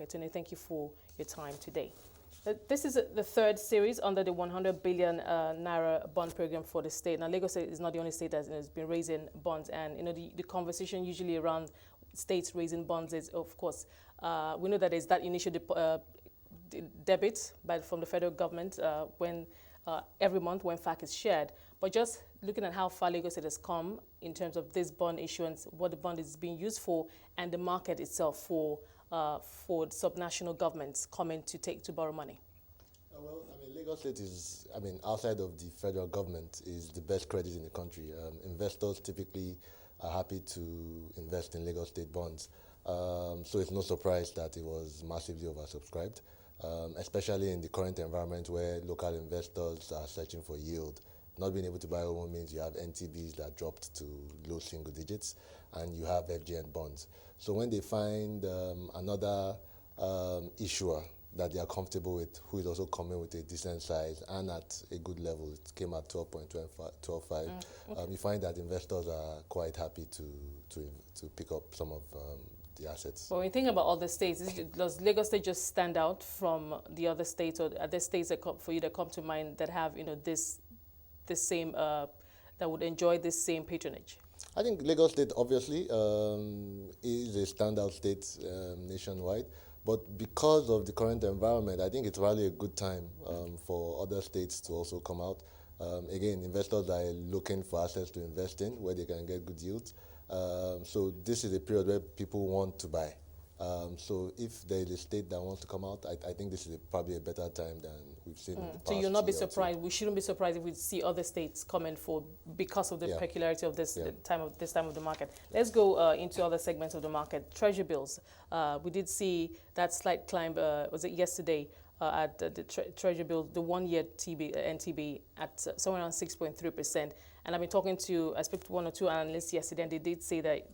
market. And thank you for your time today. This is the third series under the 100 billion Naira bond program for the state. Now, Lagos State is not the only state that has been raising bonds. And, the conversation usually around states raising bonds is, of course, we know that there's that initial debit from the federal government when every month when FAC is shared. But just looking at how far Lagos State has come in terms of this bond issuance, what the bond is being used for, and the market itself for subnational governments coming to borrow money. Well, Lagos State is, outside of the federal government, is the best credit in the country. Investors typically are happy to invest in Lagos State bonds. So it's no surprise that it was massively oversubscribed, especially in the current environment where local investors are searching for yield. Not being able to buy home means you have NTBs that dropped to low single digits, and you have FGN bonds. So when they find another issuer that they are comfortable with, who is also coming with a decent size and at a good level, it came at 12.25. You find that investors are quite happy to pick up some of the assets. But when you think about other states, does Lagos State just stand out from the other states, or are there states that for you that come to mind that have this same that would enjoy this same patronage? I think Lagos State obviously is a standout state nationwide, but because of the current environment, I think it's really a good time for other states to also come out. Again, investors are looking for assets to invest in where they can get good yields. So this is a period where people want to buy. So if there is a state that wants to come out, I think this is probably a better time than we've seen in the past. So you'll not be surprised. We shouldn't be surprised if we see other states coming for because of the peculiarity of this time of the market. Let's go into other segments of the market. Treasury bills. We did see that slight climb. Was it yesterday? At the Treasury bill, the 1-year NTB at somewhere around 6.3%. And I spoke to one or two analysts yesterday, and they did say that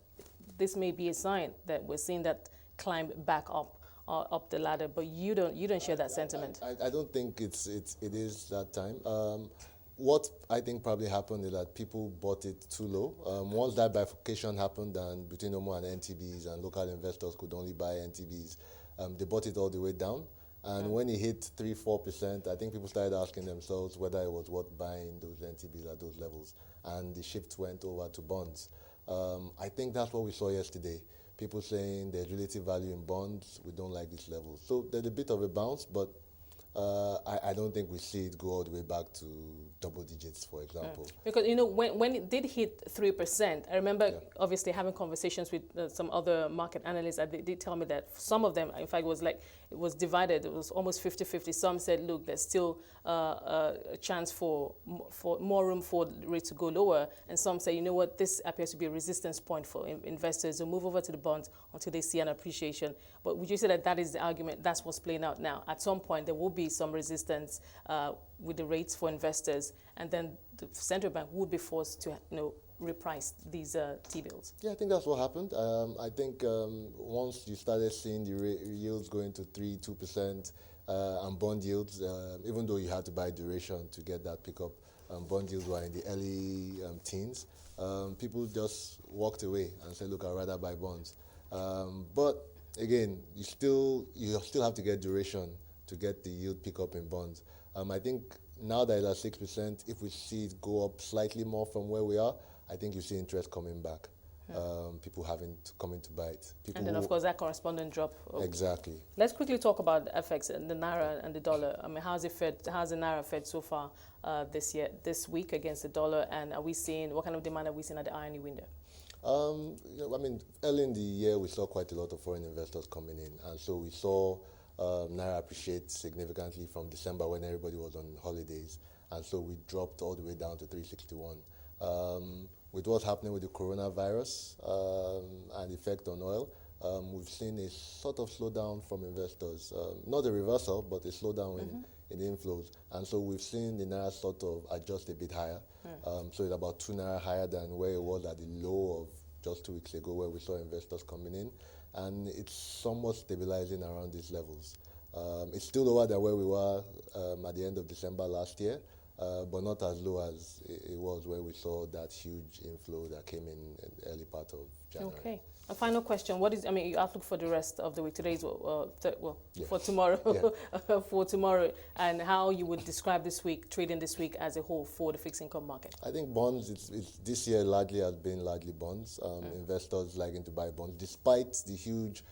this may be a sign that we're seeing that climb back up the ladder. But you don't share that sentiment. I don't think it is that time. What I think probably happened is that people bought it too low. Once that bifurcation happened and between OMO and NTBs, and local investors could only buy NTBs, they bought it all the way down. And when it hit 3-4%, I think people started asking themselves whether it was worth buying those NTBs at those levels. And the shift went over to bonds. I think that's what we saw yesterday. People saying there's relative value in bonds, we don't like this level. So there's a bit of a bounce, but I don't think we see it go all the way back to double digits, for example. Because, when it did hit 3%, I remember obviously having conversations with some other market analysts, and they did tell me that some of them, in fact, it was divided. It was almost 50-50. Some said, look, there's still a chance for more room for rates to go lower. And some say, you know what, this appears to be a resistance point for investors to move over to the bonds until they see an appreciation. But would you say that is the argument? That's what's playing out now. At some point, there will be some resistance with the rates for investors, and then the central bank would be forced to reprice these T-bills. Yeah, I think that's what happened. I think once you started seeing the yields going to 2%, and bond yields, even though you had to buy duration to get that pickup, bond yields were in the early teens, people just walked away and said, look, I'd rather buy bonds. But again, you still have to get duration to get the yield pickup in bonds. I think now that it's at 6%, if we see it go up slightly more from where we are, I think you see interest coming back. People coming to buy it. And then, of course, that corresponding drop. Exactly. Let's quickly talk about FX and the Naira and the dollar. How's the Naira fared so far this week against the dollar? And what kind of demand are we seeing at the INE window? Early in the year, we saw quite a lot of foreign investors coming in. And so we saw Naira appreciate significantly from December when everybody was on holidays. And so we dropped all the way down to 361. With what's happening with the coronavirus and effect on oil, we've seen a sort of slowdown from investors. Not a reversal, but a slowdown in the inflows. And so we've seen the Naira sort of adjust a bit higher. So it's about 2 Naira higher than where it was at the low of just 2 weeks ago, where we saw investors coming in. And it's somewhat stabilizing around these levels. It's still lower than where we were at the end of December last year, but not as low as it was where we saw that huge inflow that came in the early part of January. Okay. A final question: what is, your outlook for the rest of the week? Today's Yeah. for tomorrow, Yeah. for tomorrow, and how you would describe this week, trading this week as a whole for the fixed income market? I think bonds, it's this year largely has been largely bonds. Investors liking to buy bonds, despite the huge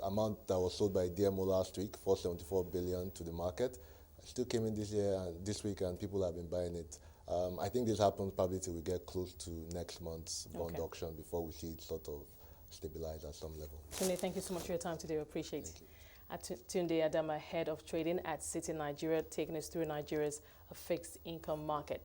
amount that was sold by DMO last week, 474 billion to the market. It still came in this week, and people have been buying it. I think this happens probably till we get close to next month's bond auction before we see it sort of stabilize at some level. Tunde, thank you so much for your time today. We appreciate it. Tunde Adama, Head of Trading at Citi Nigeria, taking us through Nigeria's fixed income market.